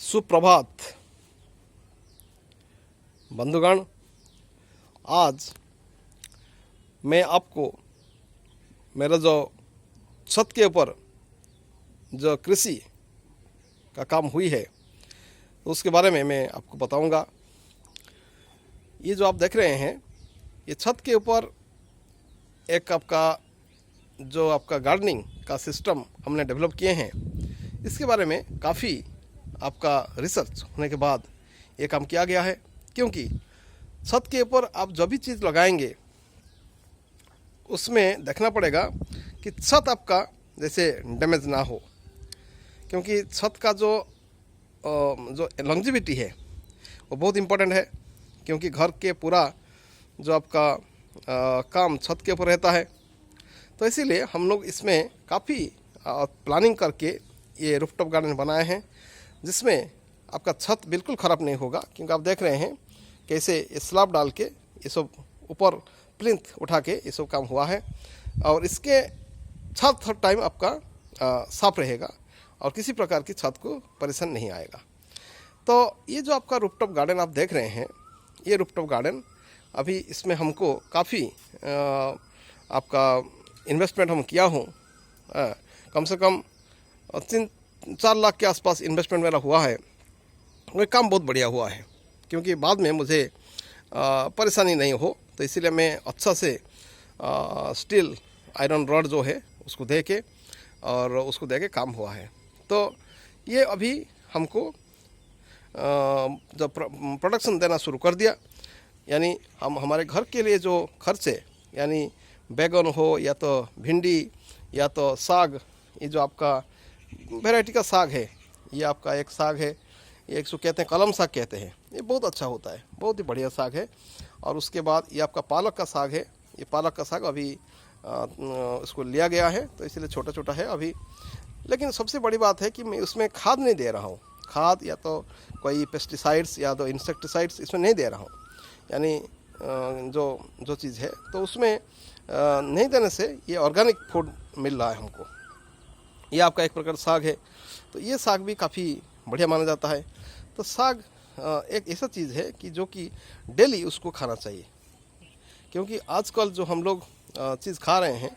सुप्रभात बंधुगण। आज मैं आपको मेरा जो छत के ऊपर जो कृषि का काम हुई है तो उसके बारे में मैं आपको बताऊंगा। ये जो आप देख रहे हैं ये छत के ऊपर एक आपका गार्डनिंग का सिस्टम हमने डेवलप किए हैं। इसके बारे में काफ़ी आपका रिसर्च होने के बाद ये काम किया गया है, क्योंकि छत के ऊपर आप जो भी चीज़ लगाएंगे उसमें देखना पड़ेगा कि छत आपका जैसे डैमेज ना हो, क्योंकि छत का जो लॉन्जिविटी है वो बहुत इम्पोर्टेंट है, क्योंकि घर के पूरा जो आपका काम छत के ऊपर रहता है। तो इसीलिए हम लोग इसमें काफ़ी प्लानिंग करके ये रूफटॉप गार्डन बनाए हैं, जिसमें आपका छत बिल्कुल ख़राब नहीं होगा। क्योंकि आप देख रहे हैं कैसे स्लैब डाल के ये सब ऊपर प्लिंथ उठा के ये सब काम हुआ है, और इसके छत हर टाइम आपका साफ रहेगा और किसी प्रकार की छत को परेशान नहीं आएगा। तो ये जो आपका रूफटॉप गार्डन आप देख रहे हैं, ये रूफटॉप गार्डन अभी इसमें हमको काफ़ी आपका इन्वेस्टमेंट हम किया हूँ। कम से कम 3-4 लाख के आसपास इन्वेस्टमेंट मेरा हुआ है। वो काम बहुत बढ़िया हुआ है, क्योंकि बाद में मुझे परेशानी नहीं हो, तो इसीलिए मैं अच्छा से स्टील आयरन रॉड जो है उसको दे के काम हुआ है। तो ये अभी हमको जब प्रोडक्शन देना शुरू कर दिया, यानी हम हमारे घर के लिए जो खर्चे, यानी बैगन हो या तो भिंडी या तो साग, ये जो आपका वैरायटी का साग है, ये आपका एक साग है, ये एक सो कहते हैं कलम साग कहते हैं, ये बहुत अच्छा होता है, बहुत ही बढ़िया साग है। और उसके बाद ये आपका पालक का साग है, ये पालक का साग अभी इसको लिया गया है, तो इसलिए छोटा छोटा है अभी। लेकिन सबसे बड़ी बात है कि मैं उसमें खाद नहीं दे रहा हूँ, खाद या तो कोई पेस्टिसाइड्स या तो इंसेक्टिसाइड्स इसमें नहीं दे रहा हूँ। यानी जो चीज़ है तो उसमें नहीं देने से ये ऑर्गेनिक फूड मिल रहा है हमको। ये आपका एक प्रकार साग है, तो ये साग भी काफ़ी बढ़िया माना जाता है। तो साग एक ऐसा चीज़ है कि जो कि डेली उसको खाना चाहिए, क्योंकि आजकल जो हम लोग चीज़ खा रहे हैं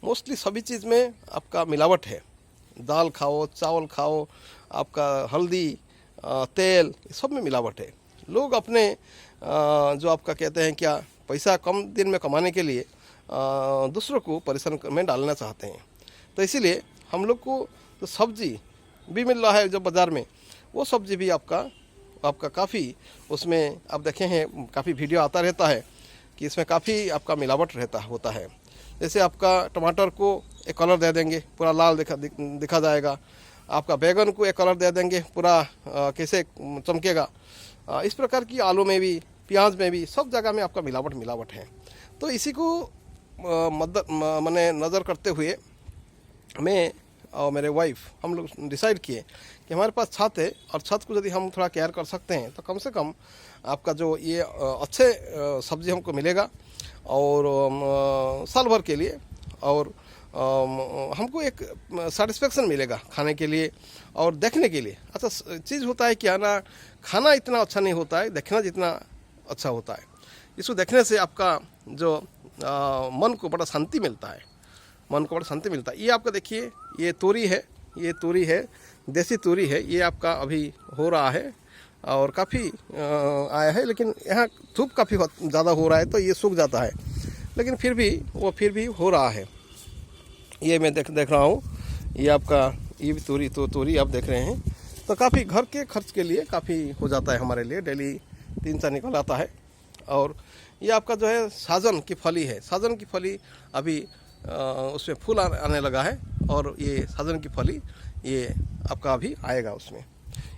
मोस्टली सभी चीज़ में आपका मिलावट है। दाल खाओ, चावल खाओ, आपका हल्दी, तेल, सब में मिलावट है। लोग अपने जो आपका कहते हैं क्या पैसा कम दिन में कमाने के लिए दूसरों को परेशान में डालना चाहते हैं। तो इसीलिए हम लोग को तो सब्जी भी मिल रहा है जो बाज़ार में, वो सब्जी भी आपका काफ़ी उसमें आप देखे हैं काफ़ी वीडियो आता रहता है कि इसमें काफ़ी आपका मिलावट होता है। जैसे आपका टमाटर को एक कलर दे देंगे पूरा लाल दिखा जाएगा, आपका बैगन को एक कलर दे देंगे पूरा कैसे चमकेगा। इस प्रकार की आलू में भी, प्याज में भी, सब जगह में आपका मिलावट है। तो इसी को मैंने नज़र करते हुए मैं और मेरे वाइफ हम लोग डिसाइड किए कि हमारे पास छत है, और छत को यदि हम थोड़ा केयर कर सकते हैं तो कम से कम आपका जो ये अच्छे सब्ज़ी हमको मिलेगा और साल भर के लिए, और हमको एक सेटिस्फेक्शन मिलेगा खाने के लिए और देखने के लिए। अच्छा चीज़ होता है क्या ना, खाना इतना अच्छा नहीं होता है, देखना जितना अच्छा होता है। इसको देखने से आपका जो मन को बड़ा शांति मिलता है, ये आपका देखिए ये तोरी है, देसी तोरी है, ये आपका अभी हो रहा है और काफ़ी आया है। लेकिन यहाँ धूप काफ़ी ज़्यादा हो रहा है तो ये सूख जाता है, लेकिन फिर भी हो रहा है। ये मैं देख रहा हूँ, ये आपका ये भी तोरी आप देख रहे हैं। तो काफ़ी घर के खर्च के लिए काफ़ी हो जाता है हमारे लिए, डेली 3-4 निकल आता है। और ये आपका जो है साजन की फली है, साजन की फली अभी उसमें फूल आने लगा है, और ये साजन की फली ये आपका अभी आएगा उसमें।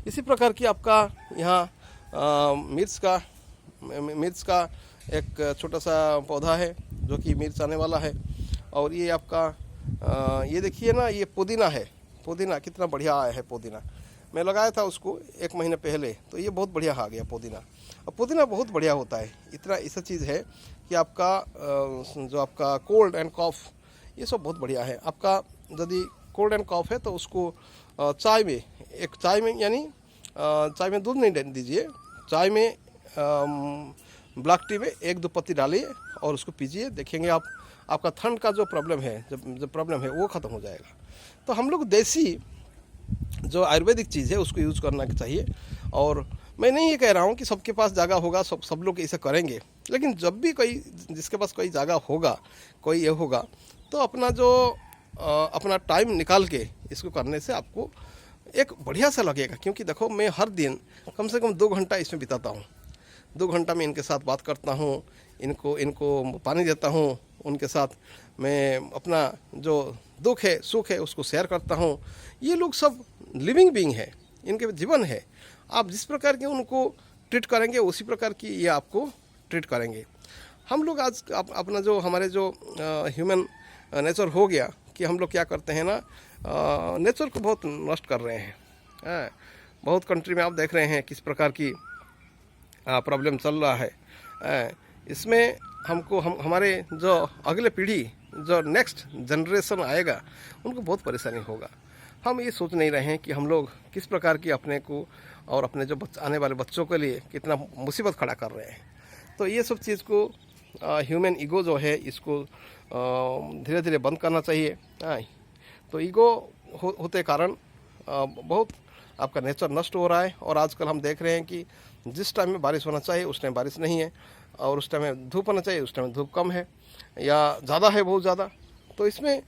इसी प्रकार की आपका यहाँ मिर्च का एक छोटा सा पौधा है जो कि मिर्च आने वाला है। और ये आपका ये देखिए ना, ये पुदीना है, पुदीना कितना बढ़िया आया है। पुदीना मैं लगाया था उसको 1 महीने पहले, तो ये बहुत बढ़िया आ गया पुदीना। और पुदीना बहुत बढ़िया होता है, इतना ऐसा चीज़ है कि आपका जो आपका कोल्ड एंड कॉफ ये सब बहुत बढ़िया है। आपका यदि कोल्ड एंड कॉफ है तो उसको चाय में यानी चाय में दूध नहीं दीजिए, चाय में ब्लैक टी में 1-2 पत्ती डालिए और उसको पीजिए, देखेंगे आप, आपका ठंड का जो प्रॉब्लम है, जो प्रॉब्लम है वो ख़त्म हो जाएगा। तो हम लोग देसी जो आयुर्वेदिक चीज़ है उसको यूज़ करना चाहिए। और मैं नहीं ये कह रहा हूँ कि सबके पास जगह होगा, सब लोग इसे करेंगे, लेकिन जब भी कोई, जिसके पास कोई जगह होगा, कोई ये होगा, तो अपना जो अपना टाइम निकाल के इसको करने से आपको एक बढ़िया सा लगेगा। क्योंकि देखो, मैं हर दिन कम से कम 2 घंटा इसमें बिताता हूँ। 2 घंटा मैं इनके साथ बात करता हूँ, इनको पानी देता हूँ, उनके साथ मैं अपना जो दुख है सुख है उसको शेयर करता हूँ। ये लोग सब लिविंग बीइंग है, इनके जीवन है। आप जिस प्रकार के उनको ट्रीट करेंगे उसी प्रकार की ये आपको ट्रीट करेंगे। हम लोग आज अपना जो हमारे जो ह्यूमन नेचर हो गया कि हम लोग क्या करते हैं ना, नेचर को बहुत नष्ट कर रहे हैं। बहुत कंट्री में आप देख रहे हैं किस प्रकार की प्रॉब्लम चल रहा है। इसमें हमको हमारे जो अगले पीढ़ी, जो नेक्स्ट जनरेशन आएगा, उनको बहुत परेशानी होगा। हम ये सोच नहीं रहे हैं कि हम लोग किस प्रकार की अपने को और अपने जो आने वाले बच्चों के लिए कितना मुसीबत खड़ा कर रहे हैं। तो ये सब चीज़ को ह्यूमन ईगो जो है इसको धीरे धीरे बंद करना चाहिए। तो ईगो होते कारण बहुत आपका नेचर नष्ट हो रहा है। और आजकल हम देख रहे हैं कि जिस टाइम में बारिश होना चाहिए उस टाइम बारिश नहीं है, और उस टाइम में धूप होना चाहिए उस टाइम में धूप कम है या ज़्यादा है, बहुत ज़्यादा। तो इसमें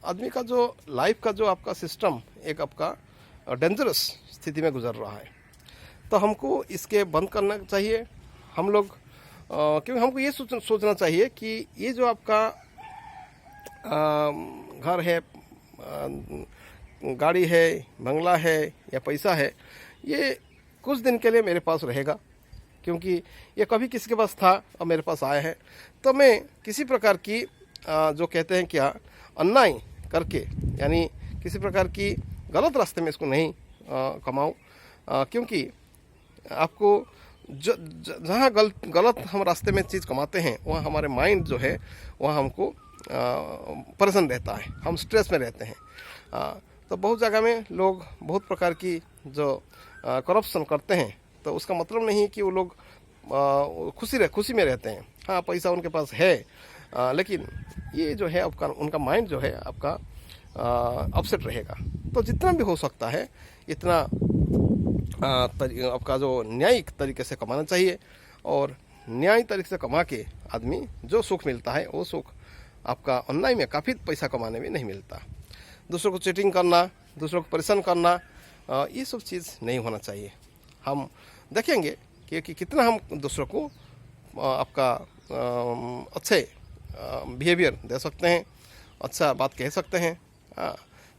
आदमी का जो लाइफ का जो आपका सिस्टम एक आपका डेंजरस स्थिति में गुजर रहा है। तो हमको इसके बंद करना चाहिए हम लोग। क्योंकि हमको ये सोचना चाहिए कि ये जो आपका घर है, गाड़ी है, बंगला है या पैसा है, ये कुछ दिन के लिए मेरे पास रहेगा, क्योंकि ये कभी किसी के पास था और मेरे पास आया है। तो मैं किसी प्रकार की जो कहते हैं क्या, अन्याय करके, यानी किसी प्रकार की गलत रास्ते में इसको नहीं कमाऊँ। क्योंकि आपको जहाँ गलत हम रास्ते में चीज़ कमाते हैं वहाँ हमारे माइंड जो है वहाँ हमको परेशान रहता है, हम स्ट्रेस में रहते हैं। तो बहुत जगह में लोग बहुत प्रकार की जो करप्शन करते हैं, तो उसका मतलब नहीं कि वो लोग खुशी में रहते हैं। हाँ, पैसा उनके पास है, लेकिन ये जो है आपका, उनका माइंड जो है आपका अपसेट रहेगा। तो जितना भी हो सकता है इतना आपका जो न्यायिक तरीके से कमाना चाहिए। और न्याय तरीके से कमा के आदमी जो सुख मिलता है वो सुख आपका अन्याय में, काफ़ी पैसा कमाने में नहीं मिलता। दूसरों को चीटिंग करना, दूसरों को परेशान करना, ये सब चीज़ नहीं होना चाहिए। हम देखेंगे कि कितना हम दूसरों को आपका अच्छे बिहेवियर दे सकते हैं, अच्छा बात कह सकते हैं।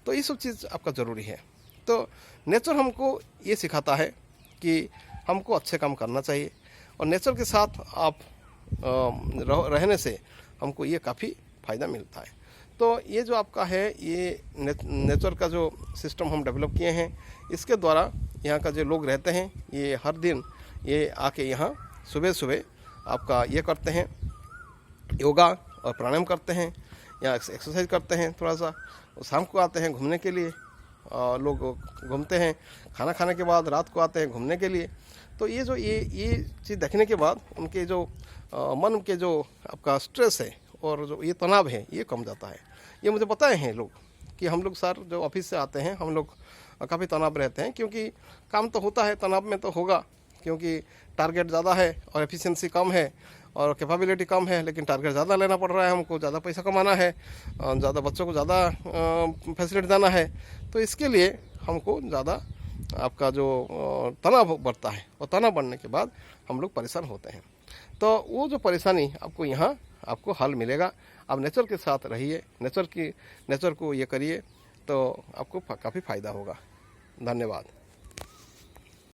तो ये सब चीज़ आपका ज़रूरी है। तो नेचर हमको ये सिखाता है कि हमको अच्छे काम करना चाहिए, और नेचर के साथ आप रहने से हमको ये काफ़ी फ़ायदा मिलता है। तो ये जो आपका है, ये नेचर का जो सिस्टम हम डेवलप किए हैं, इसके द्वारा यहाँ का जो लोग रहते हैं, ये हर दिन ये आके यहाँ सुबह सुबह आपका ये करते हैं, योगा और प्राणायाम करते हैं या एक्सरसाइज करते हैं थोड़ा सा। शाम को आते हैं घूमने के लिए, लोग घूमते हैं, खाना खाने के बाद रात को आते हैं घूमने के लिए। तो ये जो ये चीज़ देखने के बाद उनके जो मन के जो आपका स्ट्रेस है और जो ये तनाव है ये कम जाता है। ये मुझे बताए हैं लोग कि हम लोग सर जो ऑफिस से आते हैं हम लोग काफ़ी तनाव रहते हैं, क्योंकि काम तो होता है, तनाव में तो होगा, क्योंकि टारगेट ज़्यादा है और एफिशिएंसी कम है और कैपेबिलिटी कम है, लेकिन टारगेट ज़्यादा लेना पड़ रहा है, हमको ज़्यादा पैसा कमाना है, ज़्यादा बच्चों को ज़्यादा फैसिलिटी देना है। तो इसके लिए हमको ज़्यादा आपका जो तनाव बढ़ता है, और तनाव बढ़ने के बाद हम लोग परेशान होते हैं। तो वो जो परेशानी आपको यहाँ आपको हल मिलेगा। आप नेचर के साथ रहिए, नेचर को ये करिए, तो आपको काफ़ी फ़ायदा होगा। धन्यवाद।